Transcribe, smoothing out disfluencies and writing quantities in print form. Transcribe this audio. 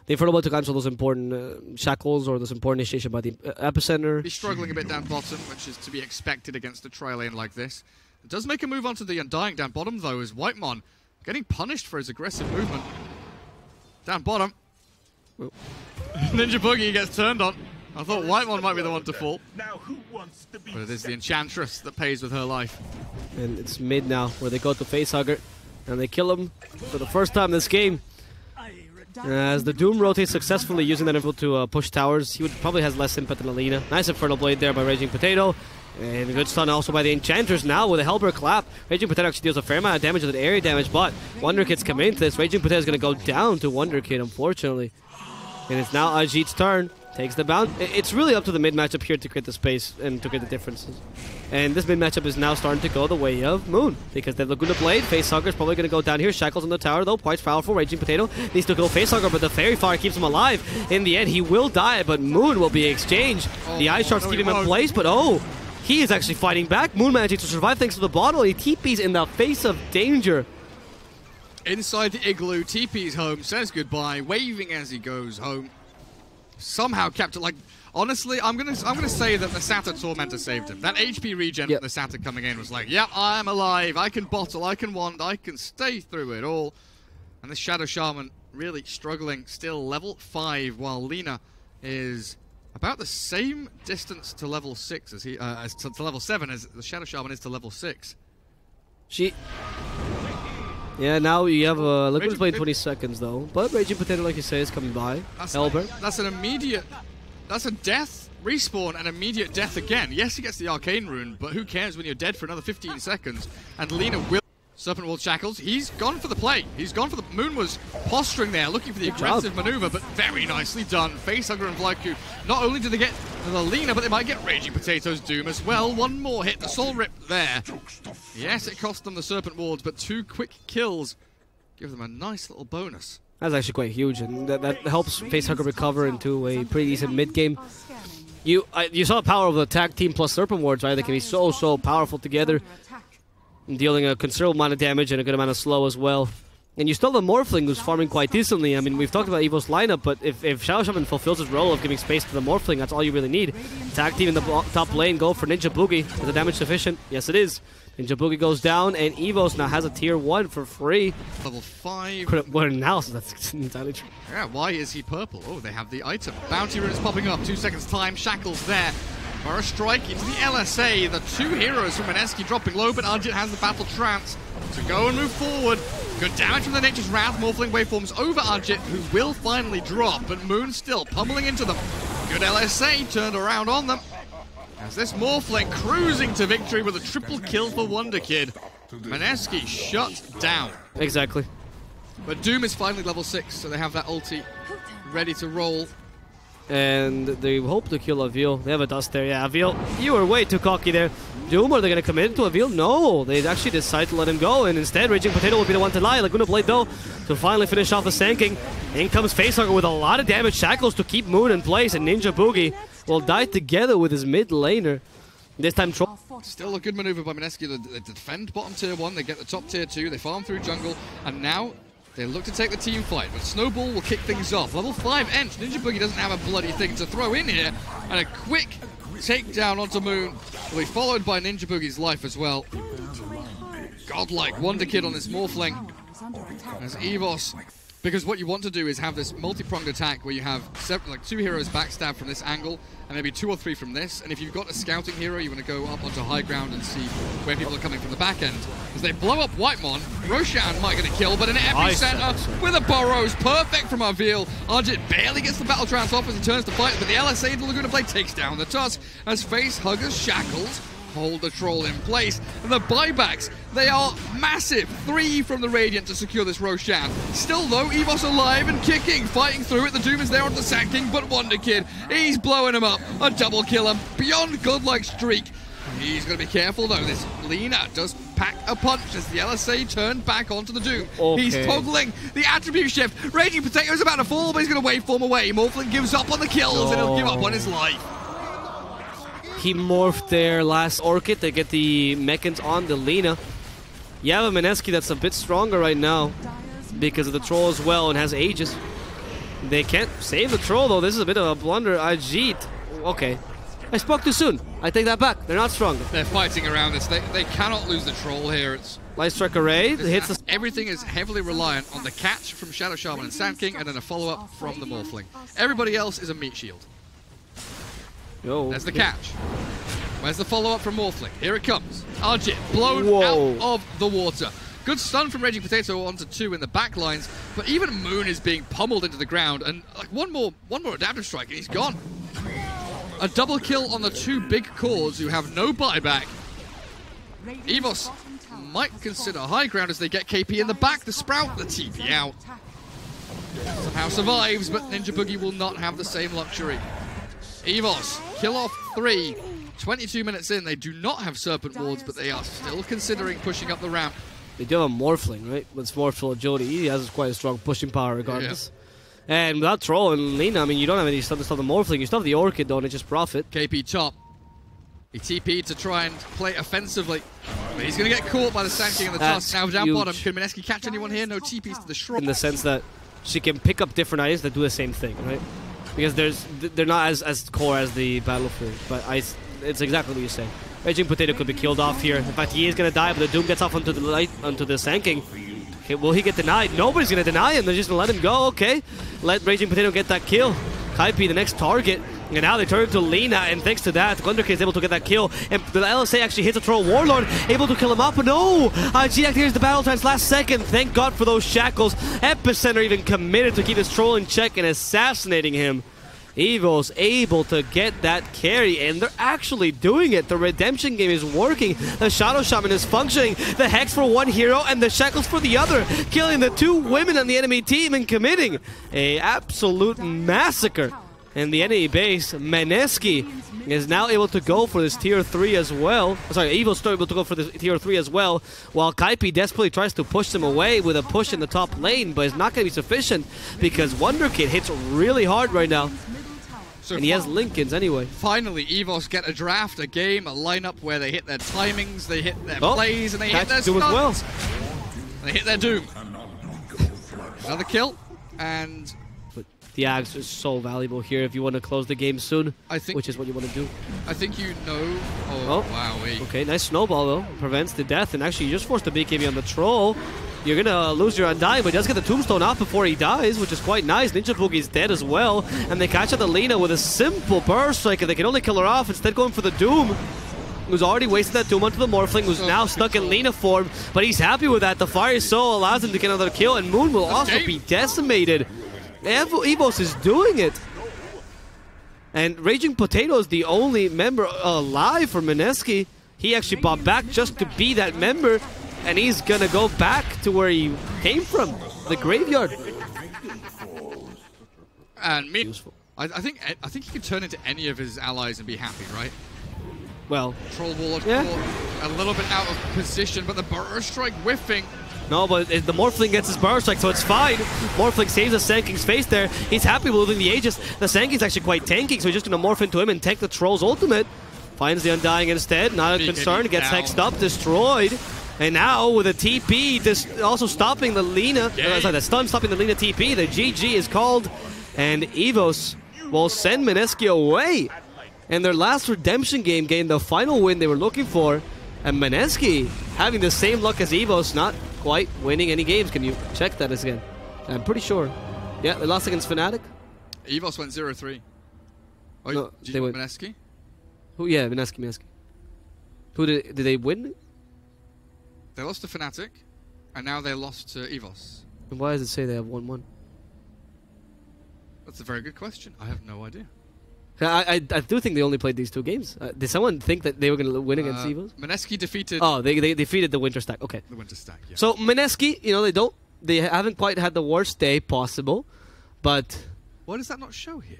They've heard about to cancel those important shackles or those important initiation by the epicenter. He's struggling a bit down bottom, which is to be expected against a tri lane like this. It does make a move onto the Undying down bottom, though, as Whitemon getting punished for his aggressive movement. Down bottom. Oh. Ninja Boogie gets turned on. I thought Whitemon might be the one to fall. But it is the Enchantress that pays with her life. And it's mid now, where they go to Facehugger, and they kill him for the first time this game. As the Doom rotates successfully using that info to push towers, he probably has less impact than Alina. Nice Infernal Blade there by Raging Potato. And a good stun also by the Enchantress now with a Hellbird Clap. Raging Potato actually deals a fair amount of damage with an area damage, but Wonder Kid's come into this. Raging Potato is going to go down to Wonder Kid, unfortunately. And it's now Ajit's turn. Takes the bounce. It's really up to the mid matchup here to create the space and to get the differences. And this mid matchup is now starting to go the way of Moon, because they have Laguna Blade. Facehugger's probably going to go down here. Shackles on the tower though, quite powerful. Raging Potato needs to kill Facehugger, but the Fairy Fire keeps him alive. In the end, he will die, but Moon will be exchanged. The Ice Sharks keep him in place, but he is actually fighting back. Moon managing to survive thanks to the bottle. He TPs in the face of danger. Inside the igloo, TP's home, says goodbye, waving as he goes home. Somehow kept it like... Honestly, I'm gonna say that the Sata Tormentor saved him. That HP regen from the Sata coming in was like, yep, I'm alive, I can bottle, I can wand, I can stay through it all. And this Shadow Shaman really struggling, still level 5, while Lina is about the same distance to level 6 as he to level 7 as the Shadow Shaman is to level 6. Yeah, now you have a Liquid Blade in 20 seconds though. But Raging Potato, like you say, is coming by. That's an immediate... That's a death, respawn, and immediate death again. Yes, he gets the Arcane Rune, but who cares when you're dead for another 15 seconds? And Lina will... Serpent Wall Shackles, he's gone for the play. He's gone for the... Moon was posturing there, looking for the aggressive maneuver, but very nicely done. Facehugger and Vlaiku, not only do they get the Lina, but they might get Raging Potato's Doom as well. One more hit, the Soul Rip there. Yes, it cost them the Serpent Wards, but 2 quick kills give them a nice little bonus. That's actually quite huge, and that helps Facehugger recover into a pretty decent mid-game. You saw the power of the tag team plus Serpent Wards, right? They can be so powerful together, dealing a considerable amount of damage and a good amount of slow as well. And you still have the Morphling who's farming quite decently. I mean, we've talked about EVOS lineup, but if Shadow Shaman fulfills his role of giving space to the Morphling, that's all you really need. Tag team in the top lane, go for Ninja Boogie. Is the damage sufficient? Yes, it is. Ninja Boogie goes down, and EVOS now has a tier 1 for free. Level 5. What an analysis, that's entirely true. Yeah, why is he purple? Oh, they have the item. Bounty runes popping up, 2 seconds time, Shackles there. For a strike into the LSA, the 2 heroes from Mineski dropping low, but Arjit has the battle trance to go and move forward. Good damage from the Nature's Wrath, Morphling waveforms over Arjit, who will finally drop, but Moon still pummeling into them. Good LSA turned around on them. As this Morphling cruising to victory with a triple kill for Wonder Kid. Mineski shut down. Exactly. But Doom is finally level 6, so they have that ulti ready to roll. And they hope to kill Avil. They have a dust there. Yeah, Avil, you were way too cocky there. Doom, are they going to commit to Avil? No, they actually decide to let him go, and instead Raging Potato will be the one to lie. Laguna Blade, though, to finally finish off the Sanking. In comes Facehugger with a lot of damage. Shackles to keep Moon in place, and Ninja Boogie will die together with his mid laner. This time, still a good maneuver by Mineski. They defend bottom tier 1, they get the top tier 2, they farm through jungle, and now they look to take the team fight, but Snowball will kick things off. Level 5 Ench. Ninja Boogie doesn't have a bloody thing to throw in here. And a quick takedown onto Moon will be followed by Ninja Boogie's life as well. Godlike Wonder Kid on this Morphling. As EVOS... Because what you want to do is have this multi-pronged attack where you have 2 heroes backstab from this angle, and maybe 2 or 3 from this. And if you've got a scouting hero, you want to go up onto high ground and see where people are coming from the back end. As they blow up Whitemon, Roshan might get a kill, but an epicenter with a Burrows, perfect from Avil. Arjit barely gets the battle trance off as he turns to fight, but the LSA, the Laguna Blade, takes down the Tusk as Facehuggers Shackles hold the troll in place. And the buybacks, they are massive. 3 from the Radiant to secure this Roshan. Still though, EVOS alive and kicking, fighting through it. The Doom is there on the Sanking, but Wonder Kid, he's blowing him up. A double kill, a beyond godlike streak. He's going to be careful though. This Lina does pack a punch as the LSA turn back onto the Doom. He's toggling the attribute shift. Raging Potato is about to fall, but he's going to waveform away. Morphling gives up on the kills and he'll give up on his life. He morphed their last Orchid to get the mechans on the Lina. You have a Mineski that's a bit stronger right now because of the troll as well and has Aegis. They can't save the troll, though. This is a bit of a blunder. Ajit. Okay. I spoke too soon. I take that back. They're not strong. They're fighting around this. They cannot lose the troll here. It's Light Strike Array. Hits the... Everything is heavily reliant on the catch from Shadow Shaman and Sand King, and then a follow-up from the Morphling. Everybody else is a meat shield. Yo. There's the catch. Where's the follow-up from Morphling? Here it comes. Ajit blown out of the water. Good stun from Raging Potato onto 2 in the back lines, but even Moon is being pummeled into the ground, and like one more adaptive strike and he's gone. A double kill on the 2 big cores who have no buyback. EVOS might consider high ground as they get KP in the back. The Sprout, the TP out. Somehow survives, but Ninja Boogie will not have the same luxury. EVOS, kill off 3. 22 minutes in, they do not have Serpent Wards, but they are still considering pushing up the ramp. They do have a Morphling, right? With Morphling agility, he has quite a strong pushing power regardless. Yeah. And without Troll and Lina, I mean, you don't have any stuff to stop the Morphling. You still have the Orchid, though, and it just profit. KP top. He TP'd to try and play offensively. But he's going to get caught by the Sand King and the Tusk. Now down bottom. Can Mineski catch anyone here? No TPs to the Shrub. In the sense that she can pick up different items that do the same thing, right? Because they're not as core as the Battlefield. But it's exactly what you're saying. Raging Potato could be killed off here. In fact, he is going to die, but the Doom gets off onto the Sand King. Okay, will he get denied? Nobody's going to deny him. They're just going to let him go. Okay. Let Raging Potato get that kill. Kaipi, the next target. And now they turn to Lina, and thanks to that, Glunderkid is able to get that kill. And the LSA actually hits a Troll Warlord, able to kill him off. But no! IG activates the Battle Trance last second. Thank God for those shackles. Epicenter even committed to keep his Troll in check and assassinating him. EVOS able to get that carry, and they're actually doing it. The redemption game is working. The Shadow Shaman is functioning. The Hex for one hero and the Shackles for the other, killing the 2 women on the enemy team and committing an absolute massacre. And the enemy base, Mineski, is now able to go for this tier 3 as well. Sorry, EVOS still able to go for this tier 3 as well, while Kaipi desperately tries to push them away with a push in the top lane, but it's not going to be sufficient because Wonderkid hits really hard right now. So and he has Lincolns anyway. Finally, EVOS get a draft, a game, a lineup where they hit their timings, they hit their plays, and they hit their stuns. Well. They hit their Doom. Another kill, and... But the Axe is so valuable here if you want to close the game soon, which is what you want to do. I think you know... Oh, wow. Okay, nice snowball though. Prevents the death, and actually you just forced the BKB on the Troll. You're going to lose your Undying, but he does get the Tombstone off before he dies, which is quite nice. Ninja Boogie's dead as well, and they catch out the Lina with a simple burst strike, and they can only kill her off, instead going for the Doom. Who's already wasted that Doom onto the Morphling, who's now stuck in Lina form, but he's happy with that. The Fire Soul allows him to get another kill, and Moon will also be decimated. EVOS is doing it. And Raging Potato is the only member alive for Mineski. He actually bought back just to be that member. And he's gonna go back to where he came from, the graveyard. And I think he can turn into any of his allies and be happy, right? Well, Troll Warlord a little bit out of position, but the burst strike whiffing. No, but the Morphling gets his burst strike, so it's fine. Morphling saves the Sand King's face there. He's happy with losing the Aegis. The Sand King's actually quite tanking, so he's just gonna morph into him and take the Troll's ultimate. Finds the Undying instead. Not a concern. Gets hexed up, destroyed. And now with a TP, also stopping the Lina, sorry, the stun stopping the Lina TP, the GG is called, and EVOS will send Mineski away. And their last redemption game gained the final win they were looking for, and Mineski having the same luck as EVOS, not quite winning any games. Can you check that again? I'm pretty sure. Yeah, they lost against Fnatic. EVOS went 0-3. Oh, no, did you win Mineski? Who? Yeah, Mineski. Who did they win? They lost to Fnatic, and now they lost to EVOS. And why does it say they have 1-1? That's a very good question. I have no idea. I do think they only played these 2 games. Did someone think that they were going to win against EVOS? Mineski defeated... Oh, they defeated the Winter Stack. Okay. The Winter Stack, yeah. So Mineski, you know, they haven't quite had the worst day possible, but... Why does that not show here?